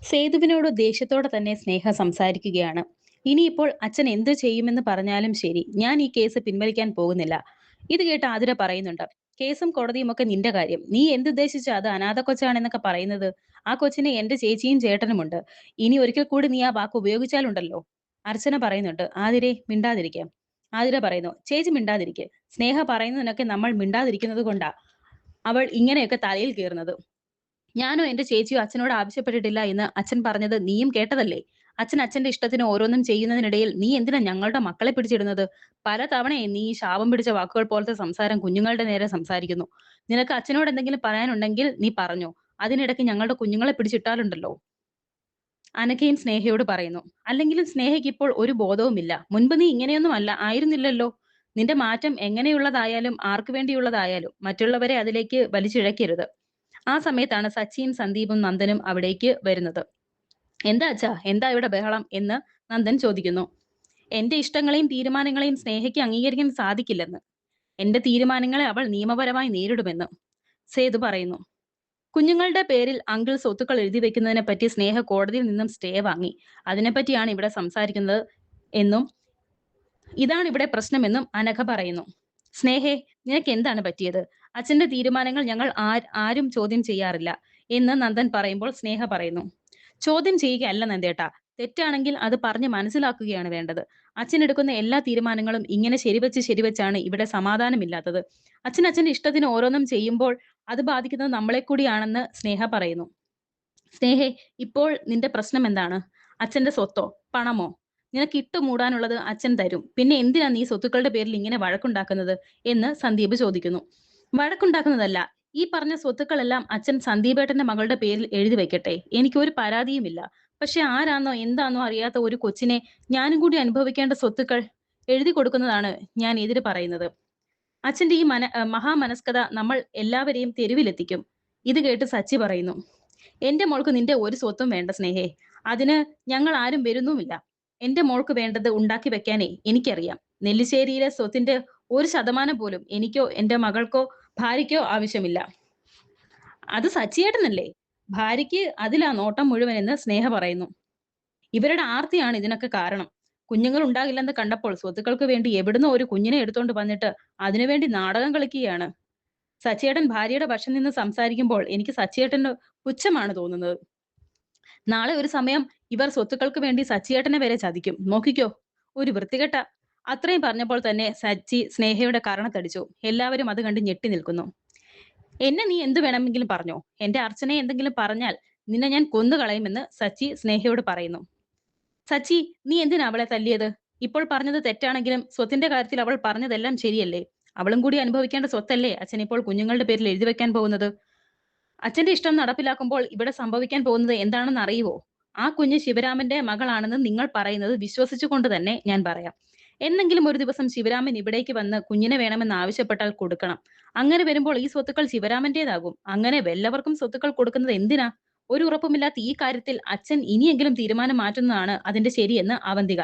സേതുവിനോട് ദേഷ്യത്തോടെ തന്നെ സ്നേഹ സംസാരിക്കുകയാണ്. ഇനിയിപ്പോൾ അച്ഛൻ എന്ത് ചെയ്യുമെന്ന് പറഞ്ഞാലും ശരി, ഞാൻ ഈ കേസ് പിൻവലിക്കാൻ പോകുന്നില്ല. ഇത് കേട്ട് ആതിര പറയുന്നുണ്ട്. കേസും കോടതിയും ഒക്കെ നിന്റെ കാര്യം. നീ എന്തുദ്ദേശിച്ചാ അത് അനാഥ കൊച്ചാണെന്നൊക്കെ പറയുന്നത്? ആ കൊച്ചിന് എന്റെ ചേച്ചിയും ചേട്ടനുമുണ്ട്. ഇനി ഒരിക്കൽ കൂടി നീ ആ വാക്ക് ഉപയോഗിച്ചാലുണ്ടല്ലോ. അർച്ചന പറയുന്നുണ്ട്. ആതിരെ മിണ്ടാതിരിക്കാം. ആതിര പറയുന്നു. ചേച്ചി മിണ്ടാതിരിക്കെ. സ്നേഹ പറയുന്നതിനൊക്കെ നമ്മൾ മിണ്ടാതിരിക്കുന്നത് കൊണ്ടാ അവൾ ഇങ്ങനെയൊക്കെ തലയിൽ കയറുന്നത്. ഞാനോ എന്റെ ചേച്ചിയോ അച്ഛനോട് ആവശ്യപ്പെട്ടിട്ടില്ല എന്ന് അച്ഛൻ പറഞ്ഞത് നീയും കേട്ടതല്ലേ? അച്ഛൻ അച്ഛന്റെ ഇഷ്ടത്തിന് ഓരോന്നും ചെയ്യുന്നതിനിടയിൽ നീ എന്തിനാ ഞങ്ങളുടെ മക്കളെ പിടിച്ചിടുന്നത്? പല തവണയായി നീ ഈ ശാപം പിടിച്ച വാക്കുകൾ പോലത്തെ സംസാരം കുഞ്ഞുങ്ങളുടെ നേരെ സംസാരിക്കുന്നു. നിനക്ക് അച്ഛനോട് എന്തെങ്കിലും പറയാനുണ്ടെങ്കിൽ നീ പറഞ്ഞോ. അതിനിടയ്ക്ക് ഞങ്ങളുടെ കുഞ്ഞുങ്ങളെ പിടിച്ചിട്ടാലുണ്ടല്ലോ. അനഘയും സ്നേഹയോട് പറയുന്നു. അല്ലെങ്കിലും സ്നേഹയ്ക്ക് ഇപ്പോൾ ഒരു ബോധവുമില്ല. മുൻപ് നീ ഇങ്ങനെയൊന്നും അല്ല ആയിരുന്നില്ലല്ലോ. നിന്റെ മാറ്റം എങ്ങനെയുള്ളതായാലും ആർക്കു വേണ്ടിയുള്ളതായാലും മറ്റുള്ളവരെ അതിലേക്ക് വലിച്ചിഴക്കരുത്. ആ സമയത്താണ് സച്ചിയും സന്ദീപും നന്ദനും അവിടേക്ക് വരുന്നത്. എന്താ അച്ഛാ, എന്താ ഇവിടെ ബഹളം എന്ന് നന്ദൻ ചോദിക്കുന്നു. എന്റെ ഇഷ്ടങ്ങളെയും തീരുമാനങ്ങളെയും സ്നേഹയ്ക്ക് അംഗീകരിക്കാൻ സാധിക്കില്ലെന്ന്. എന്റെ തീരുമാനങ്ങളെ അവൾ നിയമപരമായി നേരിടുമെന്ന് സേതു പറയുന്നു. കുഞ്ഞുങ്ങളുടെ പേരിൽ അങ്കിൾ സ്വത്തുക്കൾ എഴുതി വെക്കുന്നതിനെ പറ്റി സ്നേഹ കോടതിയിൽ നിന്നും സ്റ്റേ വാങ്ങി. അതിനെപ്പറ്റിയാണ് ഇവിടെ സംസാരിക്കുന്നത് എന്നും ഇതാണ് ഇവിടെ പ്രശ്നമെന്നും അനഘ പറയുന്നു. സ്നേഹേ, നിനക്ക് എന്താണ് പറ്റിയത്? അച്ഛന്റെ തീരുമാനങ്ങൾ ഞങ്ങൾ ആരും ചോദ്യം ചെയ്യാറില്ല എന്ന് നന്ദൻ പറയുമ്പോൾ സ്നേഹ പറയുന്നു. ചോദ്യം ചെയ്യുകയല്ല നന്ദേട്ടാ. തെറ്റാണെങ്കിൽ അത് പറഞ്ഞ് മനസ്സിലാക്കുകയാണ് വേണ്ടത്. അച്ഛൻ എടുക്കുന്ന എല്ലാ തീരുമാനങ്ങളും ഇങ്ങനെ ശരിവെച്ചാണ് ഇവിടെ സമാധാനമില്ലാത്തത്. അച്ഛൻ അച്ഛന്റെ ഇഷ്ടത്തിന് ഓരോന്നും ചെയ്യുമ്പോൾ അത് ബാധിക്കുന്നത് നമ്മളെ കൂടിയാണെന്ന് സ്നേഹ പറയുന്നു. സ്നേഹേ, ഇപ്പോൾ നിന്റെ പ്രശ്നം എന്താണ്? അച്ഛന്റെ സ്വത്തോ പണമോ? നിനക്ക് ഇട്ട് മൂടാനുള്ളത് അച്ഛൻ തരും. പിന്നെ എന്തിനാ നീ സ്വത്തുക്കളുടെ പേരിൽ ഇങ്ങനെ വഴക്കുണ്ടാക്കുന്നത് എന്ന് സന്ദീപ് ചോദിക്കുന്നു. വഴക്കുണ്ടാക്കുന്നതല്ല. ഈ പറഞ്ഞ സ്വത്തുക്കളെല്ലാം അച്ഛൻ സന്ദീപേട്ടന്റെ മകളുടെ പേരിൽ എഴുതി വെക്കട്ടെ. എനിക്കൊരു പരാതിയുമില്ല. പക്ഷെ ആരാന്നോ എന്താന്നോ അറിയാത്ത ഒരു കൊച്ചിനെ ഞാനും കൂടി അനുഭവിക്കേണ്ട സ്വത്തുക്കൾ എഴുതി കൊടുക്കുന്നതാണ് ഞാൻ എതിര് പറയുന്നത്. അച്ഛന്റെ ഈ മഹാമനസ്കത നമ്മൾ എല്ലാവരെയും തെരുവിലെത്തിക്കും. ഇത് കേട്ട് സച്ചി പറയുന്നു. എന്റെ മോൾക്ക് നിന്റെ ഒരു സ്വത്തും വേണ്ട സ്നേഹേ. അതിന് ഞങ്ങൾ ആരും വരുന്നുമില്ല. എന്റെ മോൾക്ക് വേണ്ടത് ഉണ്ടാക്കി വെക്കാനേ എനിക്കറിയാം. നെല്ലിശ്ശേരിയിലെ സ്വത്തിന്റെ 1% പോലും എനിക്കോ എന്റെ മകൾക്കോ ഭാര്യയ്ക്കോ ആവശ്യമില്ല. അത് സച്ചിയേട്ടനല്ലേ? ഭാര്യയ്ക്ക് അതിലാ നോട്ടം മുഴുവൻ എന്ന് സ്നേഹ പറയുന്നു. ഇവരുടെ ആർത്തിയാണ് ഇതിനൊക്കെ കാരണം. കുഞ്ഞുങ്ങൾ ഉണ്ടാകില്ലെന്ന് കണ്ടപ്പോൾ സ്വത്തുക്കൾക്ക് വേണ്ടി എവിടുന്നോ ഒരു കുഞ്ഞിനെ എടുത്തോണ്ട് വന്നിട്ട് അതിനുവേണ്ടി നാടകം കളിക്കുകയാണ്. സച്ചിയേട്ടൻ ഭാര്യയുടെ പക്ഷം നിന്ന് സംസാരിക്കുമ്പോൾ എനിക്ക് സച്ചിയേട്ടന് പുച്ഛമാണ് തോന്നുന്നത്. നാളെ ഒരു സമയം ഇവർ സ്വത്തുക്കൾക്ക് വേണ്ടി സച്ചിയേട്ടനെ വരെ ചതിക്കും. നോക്കിക്കോ. ഒരു വൃത്തികെട്ട. അത്രയും പറഞ്ഞപ്പോൾ തന്നെ സച്ചി സ്നേഹയുടെ കരണത്തടിച്ചു. എല്ലാവരും അത് കണ്ട് ഞെട്ടി നിൽക്കുന്നു. എന്നെ നീ എന്ത് വേണമെങ്കിലും പറഞ്ഞോ. എന്റെ അർച്ചനയെ എന്തെങ്കിലും പറഞ്ഞാൽ നിന്നെ ഞാൻ കൊന്നുകളയുമെന്ന് സച്ചി സ്നേഹയോട് പറയുന്നു. സച്ചി, നീ എന്തിനാ അവളെ തല്ലിയത്? ഇപ്പോൾ പറഞ്ഞത് തെറ്റാണെങ്കിലും സ്വത്തിന്റെ കാര്യത്തിൽ അവൾ പറഞ്ഞതെല്ലാം ശരിയല്ലേ? അവളും കൂടി അനുഭവിക്കേണ്ട സ്വത്തല്ലേ അച്ഛൻ ഇപ്പോൾ കുഞ്ഞുങ്ങളുടെ പേരിൽ എഴുതി വെക്കാൻ പോകുന്നത്? അച്ഛന്റെ ഇഷ്ടം നടപ്പിലാക്കുമ്പോൾ ഇവിടെ സംഭവിക്കാൻ പോകുന്നത് എന്താണെന്ന് അറിയുവോ? ആ കുഞ്ഞ് ശിവരാമന്റെ മകളാണെന്ന് നിങ്ങൾ പറയുന്നത് വിശ്വസിച്ചുകൊണ്ട് തന്നെ ഞാൻ പറയാം. എന്നെങ്കിലും ഒരു ദിവസം ശിവരാമൻ ഇവിടേക്ക് വന്ന് കുഞ്ഞിനെ വേണമെന്ന് ആവശ്യപ്പെട്ടാൽ കൊടുക്കണം. അങ്ങനെ വരുമ്പോൾ ഈ സ്വത്തുക്കൾ ശിവരാമന്റേതാകും. അങ്ങനെ വല്ലവർക്കും സ്വത്തുക്കൾ കൊടുക്കുന്നത് എന്തിനാ? ഒരു ഉറപ്പുമില്ലാത്ത ഈ കാര്യത്തിൽ അച്ഛൻ ഇനിയെങ്കിലും തീരുമാനം മാറ്റുന്നതാണ് അതിന്റെ ശരിയെന്ന് അവന്തിക.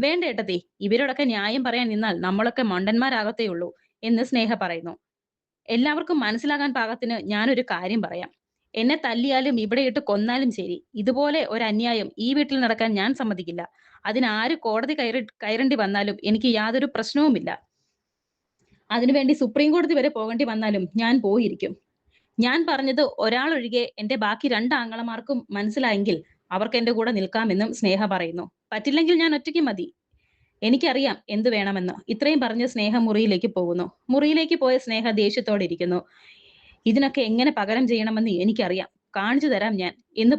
വേണ്ട ഏട്ടത്തി, ഇവരോടൊക്കെ ന്യായം പറയാൻ നിന്നാൽ നമ്മളൊക്കെ മണ്ടന്മാരാകത്തേയുള്ളൂ എന്ന് സ്നേഹ പറയുന്നു. എല്ലാവർക്കും മനസ്സിലാകാൻ പാകത്തിന് ഞാനൊരു കാര്യം പറയാം. എന്നെ തല്ലിയാലും ഇവിടെ ഇട്ട് കൊന്നാലും ശരി, ഇതുപോലെ ഒരു അന്യായം ഈ വീട്ടിൽ നടക്കാൻ ഞാൻ സമ്മതിക്കില്ല. അതിനാര് കോടതി കയറേണ്ടി വന്നാലും എനിക്ക് യാതൊരു പ്രശ്നവുമില്ല. അതിനുവേണ്ടി സുപ്രീം കോടതി വരെ പോകേണ്ടി വന്നാലും ഞാൻ പോയിരിക്കും. ഞാൻ പറഞ്ഞത് ഒരാളൊഴികെ എന്റെ ബാക്കി 2 ആങ്ങളമാർക്കും മനസ്സിലായെങ്കിൽ അവർക്ക് എന്റെ കൂടെ നിൽക്കാമെന്നും സ്നേഹ പറയുന്നു. പറ്റില്ലെങ്കിൽ ഞാൻ ഒറ്റയ്ക്ക് മതി. എനിക്കറിയാം എന്ത് വേണമെന്ന്. ഇത്രയും പറഞ്ഞ് സ്നേഹ മുറിയിലേക്ക് പോകുന്നു. മുറിയിലേക്ക് പോയ സ്നേഹ ദേഷ്യത്തോടെ ഇരിക്കുന്നു. ഇതിനൊക്കെ എങ്ങനെ പകരം ചെയ്യണമെന്ന് എനിക്കറിയാം. കാണിച്ചു തരാം ഞാൻ എന്ന്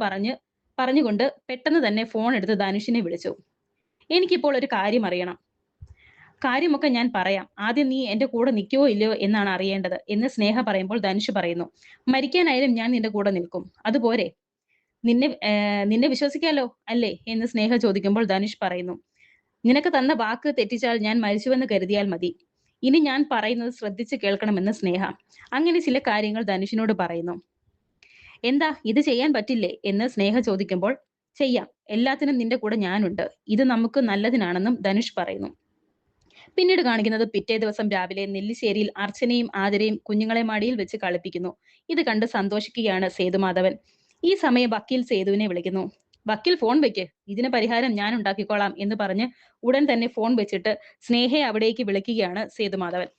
പറഞ്ഞുകൊണ്ട് പെട്ടെന്ന് തന്നെ ഫോൺ എടുത്ത് ധനുഷിനെ വിളിച്ചു. എനിക്കിപ്പോൾ ഒരു കാര്യം അറിയണം. കാര്യമൊക്കെ ഞാൻ പറയാം. ആദ്യം നീ എന്റെ കൂടെ നിൽക്കുവോ ഇല്ലയോ എന്നാണ് അറിയേണ്ടത് എന്ന് സ്നേഹ പറയുമ്പോൾ ധനുഷ് പറയുന്നു. മരിക്കാനായാലും ഞാൻ നിന്റെ കൂടെ നിൽക്കും. അതുപോരെ? നിന്നെ വിശ്വസിക്കാലോ അല്ലേ എന്ന് സ്നേഹ ചോദിക്കുമ്പോൾ ധനുഷ് പറയുന്നു. നിനക്ക് തന്ന വാക്ക് തെറ്റിച്ചാൽ ഞാൻ മരിച്ചുവെന്ന് കരുതിയാൽ മതി. ഇനി ഞാൻ പറയുന്നത് ശ്രദ്ധിച്ച് കേൾക്കണമെന്ന് സ്നേഹ അങ്ങനെ ചില കാര്യങ്ങൾ ധനുഷിനോട് പറയുന്നു. എന്താ ഇത് ചെയ്യാൻ പറ്റില്ലേ എന്ന് സ്നേഹ ചോദിക്കുമ്പോൾ ചെയ്യാം, എല്ലാത്തിനും നിന്റെ കൂടെ ഞാനുണ്ട്. ഇത് നമുക്ക് നല്ലതിനാണെന്നും ധനുഷ് പറയുന്നു. പിന്നീട് കാണിക്കുന്നത് പിറ്റേ ദിവസം രാവിലെ നെല്ലിശ്ശേരിയിൽ അർച്ചനയും ആതിരയും കുഞ്ഞുങ്ങളെ മടിയിൽ വെച്ച് കളിപ്പിക്കുന്നു. ഇത് കണ്ട് സന്തോഷിക്കുകയാണ് സേതുമാധവൻ. ഈ സമയം വക്കീൽ സേതുവിനെ വിളിക്കുന്നു. വക്കീൽ ഫോൺ വെക്ക്, ഇതിന് പരിഹാരം ഞാൻ ഉണ്ടാക്കിക്കോളാം എന്ന് പറഞ്ഞ് ഉടൻ തന്നെ ഫോൺ വെച്ചിട്ട് സ്നേഹയെ അവിടേക്ക് വിളിക്കുകയാണ് സേതുമാധവൻ.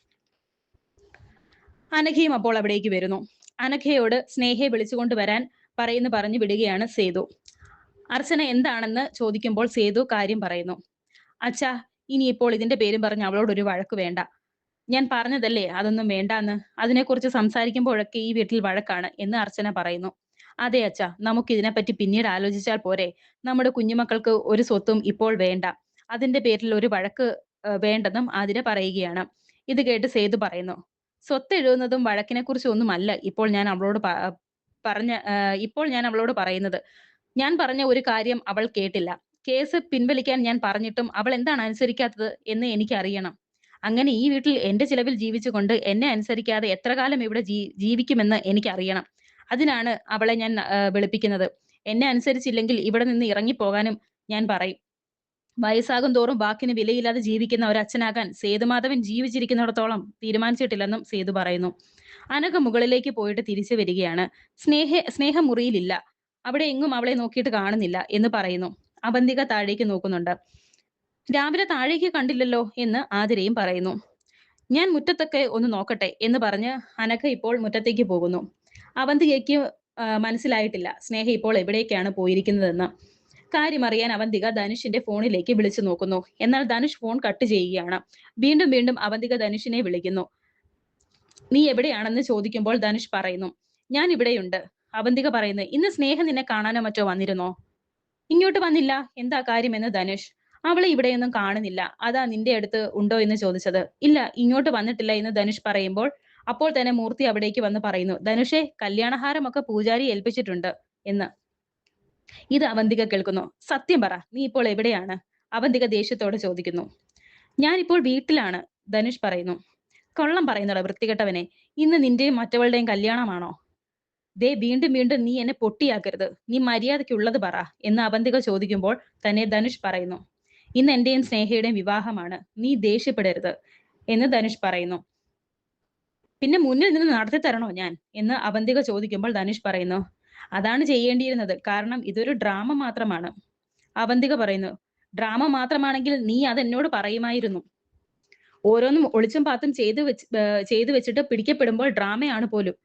അനഘയും അപ്പോൾ അവിടേക്ക് വരുന്നു. അനഘയോട് സ്നേഹയെ വിളിച്ചുകൊണ്ട് വരാൻ പറഞ്ഞു വിടുകയാണ് സേതു. അർച്ചന എന്താണെന്ന് ചോദിക്കുമ്പോൾ സേതു കാര്യം പറയുന്നു. അച്ഛാ, ഇനിയിപ്പോൾ ഇതിന്റെ പേരും പറഞ്ഞ് അവളോടൊരു വഴക്ക് വേണ്ട. ഞാൻ പറഞ്ഞതല്ലേ അതൊന്നും വേണ്ടാന്ന്. അതിനെക്കുറിച്ച് സംസാരിക്കുമ്പോഴൊക്കെ ഈ വീട്ടിൽ വഴക്കാണ് എന്ന് അർച്ചന പറയുന്നു. അതെ അച്ഛാ, നമുക്ക് ഇതിനെപ്പറ്റി പിന്നീട് ആലോചിച്ചാൽ പോരെ. നമ്മുടെ കുഞ്ഞുമക്കൾക്ക് ഒരു സ്വത്തും ഇപ്പോൾ വേണ്ട. അതിന്റെ പേരിൽ ഒരു വഴക്ക് വേണ്ടെന്നും ആതിര പറയുകയാണ്. ഇത് കേട്ട് സേതു പറയുന്നു, സ്വത്ത് എഴുതുന്നതും വഴക്കിനെ കുറിച്ച് ഒന്നുമല്ല ഇപ്പോൾ ഞാൻ അവളോട് ഇപ്പോൾ ഞാൻ അവളോട് പറയുന്നത്. ഞാൻ പറഞ്ഞ ഒരു കാര്യം അവൾ കേട്ടില്ല. കേസ് പിൻവലിക്കാൻ ഞാൻ പറഞ്ഞിട്ടും അവൾ എന്താണ് അനുസരിക്കാത്തത് എന്ന് എനിക്കറിയണം. അങ്ങനെ ഈ വീട്ടിൽ എന്റെ ചിലവിൽ ജീവിച്ചുകൊണ്ട് എന്നെ അനുസരിക്കാതെ എത്ര കാലം ഇവിടെ ജീവിക്കുമെന്ന് എനിക്കറിയണം. അതിനാണ് അവളെ ഞാൻ വിളിപ്പിക്കുന്നത്. എന്നെ അനുസരിച്ചില്ലെങ്കിൽ ഇവിടെ നിന്ന് ഇറങ്ങിപ്പോകാനും ഞാൻ പറയും. വയസ്സാകും തോറും വാക്കിന് വിലയില്ലാതെ ജീവിക്കുന്ന ഒരച്ഛനാകാൻ സേതുമാധവൻ ജീവിച്ചിരിക്കുന്നിടത്തോളം തീരുമാനിച്ചിട്ടില്ലെന്നും സേതു പറയുന്നു. അനഘ മുകളിലേക്ക് പോയിട്ട് തിരിച്ചു വരികയാണ്. സ്നേഹ മുറിയിലില്ല. അവിടെ എങ്ങും അവളെ നോക്കിയിട്ട് കാണുന്നില്ല എന്ന് പറയുന്നു. അവന്തിക താഴേക്ക് നോക്കുന്നുണ്ട്. രാവിലെ താഴേക്ക് കണ്ടില്ലല്ലോ എന്ന് ആതിരയും പറയുന്നു. ഞാൻ മുറ്റത്തൊക്കെ ഒന്ന് നോക്കട്ടെ എന്ന് പറഞ്ഞ് അനഘ ഇപ്പോൾ മുറ്റത്തേക്ക് പോകുന്നു. അവന്തികയ്ക്ക് മനസ്സിലായിട്ടില്ല സ്നേഹ ഇപ്പോൾ എവിടേക്കാണ് പോയിരിക്കുന്നതെന്ന്. കാര്യമറിയാൻ അവന്തിക ധനുഷിന്റെ ഫോണിലേക്ക് വിളിച്ചു നോക്കുന്നു. എന്നാൽ ധനുഷ് ഫോൺ കട്ട് ചെയ്യുകയാണ്. വീണ്ടും വീണ്ടും അവന്തിക ധനുഷിനെ വിളിക്കുന്നു. നീ എവിടെയാണെന്ന് ചോദിക്കുമ്പോൾ ധനുഷ് പറയുന്നു, ഞാൻ ഇവിടെയുണ്ട്. അവന്തിക പറയുന്നു, ഇന്ന് സ്നേഹ നിന്നെ കാണാനോ മറ്റോ വന്നിരുന്നോ? ഇങ്ങോട്ട് വന്നില്ല. എന്താ കാര്യമെന്ന് ധനുഷ്. അവളെ ഇവിടെയൊന്നും കാണുന്നില്ല. അതാ നിന്റെ അടുത്ത് ഉണ്ടോ എന്ന് ചോദിച്ചത്. ഇല്ല, ഇങ്ങോട്ട് വന്നിട്ടില്ല എന്ന് ധനുഷ് പറയുമ്പോൾ അപ്പോൾ തന്നെ മൂർത്തി അവിടേക്ക് വന്ന് പറയുന്നു, ധനുഷെ, കല്യാണഹാരമൊക്കെ പൂജാരി ഏൽപ്പിച്ചിട്ടുണ്ട് എന്ന്. ഇത് അവന്തിക കേൾക്കുന്നു. സത്യം പറ, നീ ഇപ്പോൾ എവിടെയാണ്? അവന്തിക ദേഷ്യത്തോടെ ചോദിക്കുന്നു. ഞാനിപ്പോൾ വീട്ടിലാണ്, ധനുഷ് പറയുന്നു. കള്ളം പറയുന്നടാ വൃത്തികെട്ടവനെ. ഇന്ന് നിന്റെയും മറ്റവളുടെയും കല്യാണമാണോ? ദേ, വീണ്ടും വീണ്ടും നീ എന്നെ പൊട്ടിയാക്കരുത്. നീ മര്യാദയ്ക്കുള്ളത് പറ എന്ന് അവന്തിക ചോദിക്കുമ്പോൾ തന്നെ ധനുഷ് പറയുന്നു, ഇന്ന് എന്റെയും സ്നേഹയുടെയും വിവാഹമാണ്. നീ ദേഷ്യപ്പെടരുത് എന്ന് ധനുഷ് പറയുന്നു. പിന്നെ മുന്നിൽ നിന്ന് നടത്തി തരണോ ഞാൻ എന്ന് അവന്തിക ചോദിക്കുമ്പോൾ ധനുഷ് പറയുന്നു, അതാണ് ചെയ്യേണ്ടിയിരുന്നത്. കാരണം ഇതൊരു ഡ്രാമ മാത്രമാണ്. അവന്തിക പറയുന്നു, ഡ്രാമ മാത്രമാണെങ്കിൽ നീ അതെന്നോട് പറയുമായിരുന്നു. ഓരോന്നും ഒളിച്ചും പാത്തും ചെയ്തു വെച്ചിട്ട് പിടിക്കപ്പെടുമ്പോൾ ഡ്രാമയാണ് പോലും.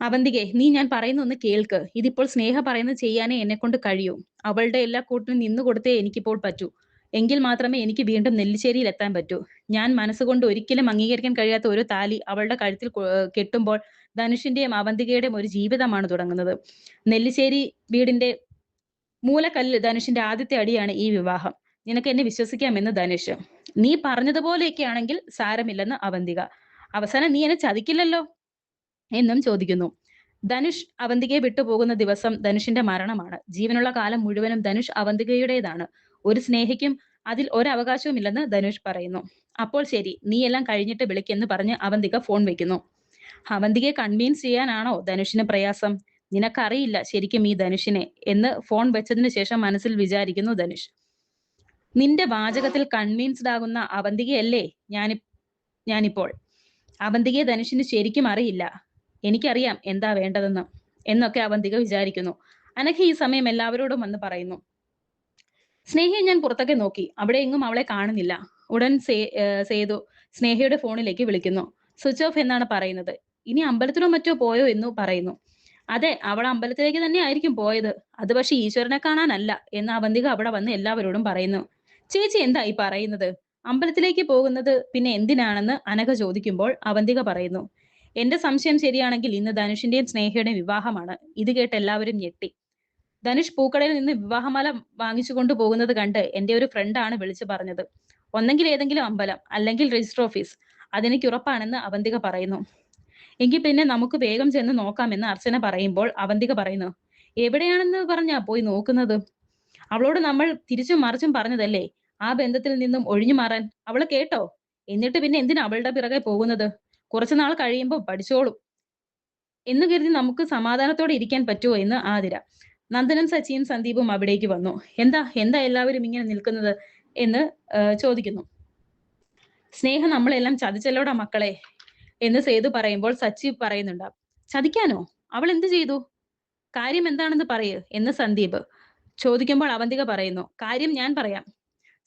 അവന്തികെ, നീ ഞാൻ പറയുന്ന ഒന്ന് കേൾക്ക്. ഇതിപ്പോൾ സ്നേഹ പറയുന്നത് ചെയ്യാനേ എന്നെ കൊണ്ട് കഴിയൂ. അവളുടെ എല്ലാ കൂട്ടിനും നിന്നു കൊടുത്തേ എനിക്കിപ്പോൾ പറ്റൂ. എങ്കിൽ മാത്രമേ എനിക്ക് വീണ്ടും നെല്ലിശ്ശേരിയിൽ എത്താൻ പറ്റൂ. ഞാൻ മനസ്സുകൊണ്ട് ഒരിക്കലും അംഗീകരിക്കാൻ കഴിയാത്ത ഒരു താലി അവളുടെ കഴുത്തിൽ കെട്ടുമ്പോൾ ധനുഷിന്റെയും അവന്തികയുടെയും ഒരു ജീവിതമാണ് തുടങ്ങുന്നത്. നെല്ലിശ്ശേരി വീടിന്റെ മൂലക്കല്ല് ധനുഷിന്റെ ആദ്യത്തെ അടിയാണ് ഈ വിവാഹം. നിനക്ക് എന്നെ വിശ്വസിക്കാമെന്ന് ധനുഷ്. നീ പറഞ്ഞതുപോലെയൊക്കെ ആണെങ്കിൽ സാരമില്ലെന്ന് അവന്തിക. അവസാനം നീ എന്നെ ചതിക്കില്ലല്ലോ എന്നും ചോദിക്കുന്നു. ധനുഷ് അവന്തികയെ വിട്ടുപോകുന്ന ദിവസം ധനുഷിന്റെ മരണമാണ്. ജീവനുള്ള കാലം മുഴുവനും ധനുഷ് അവന്തികയുടേതാണ്. ഒരു സ്നേഹിക്കും അതിൽ ഒരവകാശവുമില്ലെന്ന് ധനുഷ് പറയുന്നു. അപ്പോൾ ശരി, നീ എല്ലാം കഴിഞ്ഞിട്ട് വിളിക്കെന്ന് പറഞ്ഞ് അവന്തിക ഫോൺ വെക്കുന്നു. അവന്തികയെ കൺവീൻസ് ചെയ്യാനാണോ ധനുഷിന് പ്രയാസം? നിനക്കറിയില്ല ശരിക്കും ഈ ധനുഷിനെ എന്ന് ഫോൺ വെച്ചതിന് ശേഷം മനസ്സിൽ വിചാരിക്കുന്നു ധനുഷ്. നിന്റെ വാചകത്തിൽ കൺവീൻസ്ഡ് ആകുന്ന അവന്തികയല്ലേ ഞാനിപ്പോൾ. അവന്തികയെ ധനുഷിന് ശരിക്കും അറിയില്ല. എനിക്കറിയാം എന്താ വേണ്ടതെന്ന് എന്നൊക്കെ അവന്തിക വിചാരിക്കുന്നു. അനഘ ഈ സമയം എല്ലാവരോടും വന്ന് പറയുന്നു, സ്നേഹയെ ഞാൻ പുറത്തൊക്കെ നോക്കി, അവിടെ എങ്ങും അവളെ കാണുന്നില്ല. ഉടൻ സേതു സ്നേഹയുടെ ഫോണിലേക്ക് വിളിക്കുന്നു. സ്വിച്ച് ഓഫ് എന്നാണ് പറയുന്നത്. ഇനി അമ്പലത്തിലോ മറ്റോ പോയോ എന്ന് പറയുന്നു. അതെ, അവൾ അമ്പലത്തിലേക്ക് തന്നെ ആയിരിക്കും പോയത്. അത് പക്ഷെ ഈശ്വരനെ കാണാനല്ല എന്ന് അവന്തിക അവിടെ വന്ന് എല്ലാവരോടും പറയുന്നു. ചേച്ചി എന്താ ഈ പറയുന്നത്? അമ്പലത്തിലേക്ക് പോകുന്നത് പിന്നെ എന്തിനാണെന്ന് അനഘ ചോദിക്കുമ്പോൾ അവന്തിക പറയുന്നു, എന്റെ സംശയം ശരിയാണെങ്കിൽ ഇന്ന് ധനുഷിന്റെയും സ്നേഹയുടെയും വിവാഹമാണ്. ഇത് കേട്ട് എല്ലാവരും ഞെട്ടി. ധനുഷ് പൂക്കടയിൽ നിന്ന് വിവാഹമാല വാങ്ങിച്ചു കൊണ്ടുപോകുന്നത് കണ്ട് എന്റെ ഒരു ഫ്രണ്ടാണ് വിളിച്ചു പറഞ്ഞത്. ഒന്നെങ്കിൽ ഏതെങ്കിലും അമ്പലം, അല്ലെങ്കിൽ രജിസ്റ്റർ ഓഫീസ്. അതെനിക്ക് ഉറപ്പാണെന്ന് അവന്തിക പറയുന്നു. എങ്കിൽ പിന്നെ നമുക്ക് വേഗം ചെന്ന് നോക്കാമെന്ന് അർച്ചന പറയുമ്പോൾ അവന്തിക പറയുന്നു, എവിടെയാണെന്ന് പറഞ്ഞാ പോയി നോക്കുന്നത്? അവളോട് നമ്മൾ തിരിച്ചും മറിച്ചും പറഞ്ഞതല്ലേ ആ ബന്ധത്തിൽ നിന്നും ഒഴിഞ്ഞു മാറാൻ. അവള് കേട്ടോ? എന്നിട്ട് പിന്നെ എന്തിനാ അവളുടെ പിറകെ പോകുന്നത്? കുറച്ചുനാൾ കഴിയുമ്പോൾ പഠിച്ചോളും എന്ന് കരുതി നമുക്ക് സമാധാനത്തോടെ ഇരിക്കാൻ പറ്റുമോ എന്ന് ആതിര. നന്ദനും സച്ചിയും സന്ദീപും അവിടേക്ക് വന്നു. എന്താ എന്താ എല്ലാവരും ഇങ്ങനെ നിൽക്കുന്നത് എന്ന് ചോദിക്കുന്നു. സ്നേഹ നമ്മളെല്ലാം ചതിച്ചല്ലോടാ മക്കളെ എന്ന് സേതു പറയുമ്പോൾ സച്ചി പറയുന്നുണ്ട്, ചതിക്കാനോ? അവൾ എന്ത് ചെയ്തു? കാര്യം എന്താണെന്ന് പറയ് എന്ന് സന്ദീപ് ചോദിക്കുമ്പോൾ അവന്തിക പറയുന്നു, കാര്യം ഞാൻ പറയാം.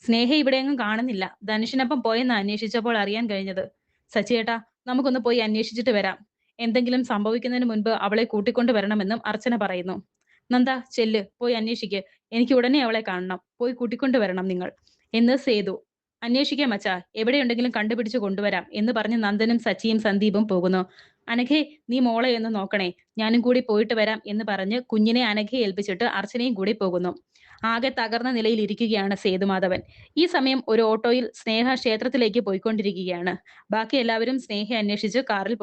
സ്നേഹ ഇവിടെയെങ്ങും കാണുന്നില്ല. ധനുഷിനൊപ്പം പോയെന്ന് അന്വേഷിച്ചപ്പോൾ അറിയാൻ കഴിഞ്ഞത്. സച്ചിയേട്ടാ, നമുക്കൊന്ന് പോയി അന്വേഷിച്ചിട്ട് വരാം. എന്തെങ്കിലും സംഭവിക്കുന്നതിന് മുൻപ് അവളെ കൂട്ടിക്കൊണ്ട് വരണമെന്നും അർച്ചന പറയുന്നു. നന്ദ, ചെല്ല്, പോയി അന്വേഷിക്ക്. എനിക്ക് ഉടനെ അവളെ കാണണം. പോയി കൂട്ടിക്കൊണ്ട് വരണം നിങ്ങൾ എന്ന് സേതു. അന്വേഷിക്കാം അച്ഛാ, എവിടെയുണ്ടെങ്കിലും കണ്ടുപിടിച്ച് കൊണ്ടുവരാം എന്ന് പറഞ്ഞ് നന്ദനും സച്ചിയും സന്ദീപും പോകുന്നു. അനഘേ, നീ മോളെ ഒന്ന് നോക്കണേ, ഞാനും കൂടി പോയിട്ട് വരാം എന്ന് പറഞ്ഞ് കുഞ്ഞിനെ അനഘയെ ഏൽപ്പിച്ചിട്ട് അർച്ചനയും കൂടി പോകുന്നു. ആകെ തകർന്ന നിലയിൽ ഇരിക്കുകയാണ് സേതുമാധവൻ. ഈ സമയം ഒരു ഓട്ടോയിൽ സ്നേഹ ക്ഷേത്രത്തിലേക്ക് പോയിക്കൊണ്ടിരിക്കുകയാണ്. ബാക്കി എല്ലാവരും സ്നേഹയെ അന്വേഷിച്ച് കാറിൽ